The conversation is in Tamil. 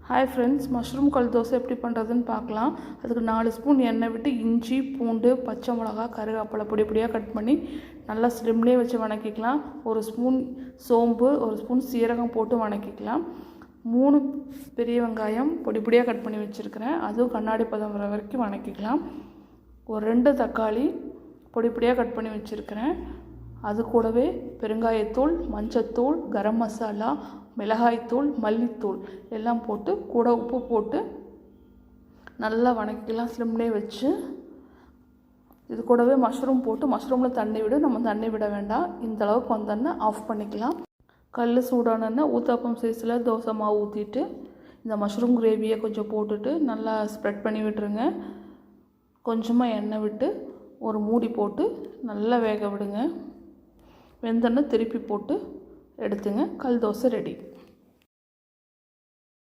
ஹாய் ஃப்ரெண்ட்ஸ், மஷ்ரூம் கல் தோசை எப்படி பண்ணுறதுன்னு பார்க்கலாம். அதுக்கு 4 ஸ்பூன் எண்ணெய் விட்டு இஞ்சி, பூண்டு, பச்சை மிளகா, கருவேப்பிலை பொடி பொடியாக கட் பண்ணி நல்லா ஸ்லிம்லேயே வச்சு வணக்கிக்கலாம். 1 ஸ்பூன் சோம்பு, 1 ஸ்பூன் சீரகம் போட்டு வணக்கிக்கலாம். 3 பெரிய வெங்காயம் பொடி பொடியாக கட் பண்ணி வச்சுருக்கிறேன், அதுவும் கண்ணாடி பதம் வர வரைக்கும் வணக்கிக்கலாம். ஒரு 2 தக்காளி பொடி பொடியாக கட் பண்ணி வச்சுருக்கிறேன். அது கூடவே பெருங்காயத்தூள், மஞ்சத்தூள், கரம் மசாலா, மிளகாய்த்தூள், மல்லித்தூள் எல்லாம் போட்டு கூட உப்பு போட்டு நல்லா வணக்கிக்கலாம் ஸ்லிம்லே வச்சு. இது கூடவே மஷ்ரூம் போட்டு மஷ்ரூமில் தண்ணி விட நம்ம தண்ணி விட வேண்டாம். இந்த அளவுக்கு வந்தோன்னா ஆஃப் பண்ணிக்கலாம். கல் சூடானோன்னா ஊத்தாப்பம் சைஸில் தோசை மாவு ஊற்றிட்டு இந்த மஷ்ரூம் கிரேவியை கொஞ்சம் போட்டுட்டு நல்லா ஸ்ப்ரெட் பண்ணி விட்டுருங்க. கொஞ்சமாக எண்ணெய் விட்டு ஒரு மூடி போட்டு நல்லா வேக விடுங்க. வெந்தோன்னா திருப்பி போட்டு எடுத்துங்க. கல் தோசை ரெடி.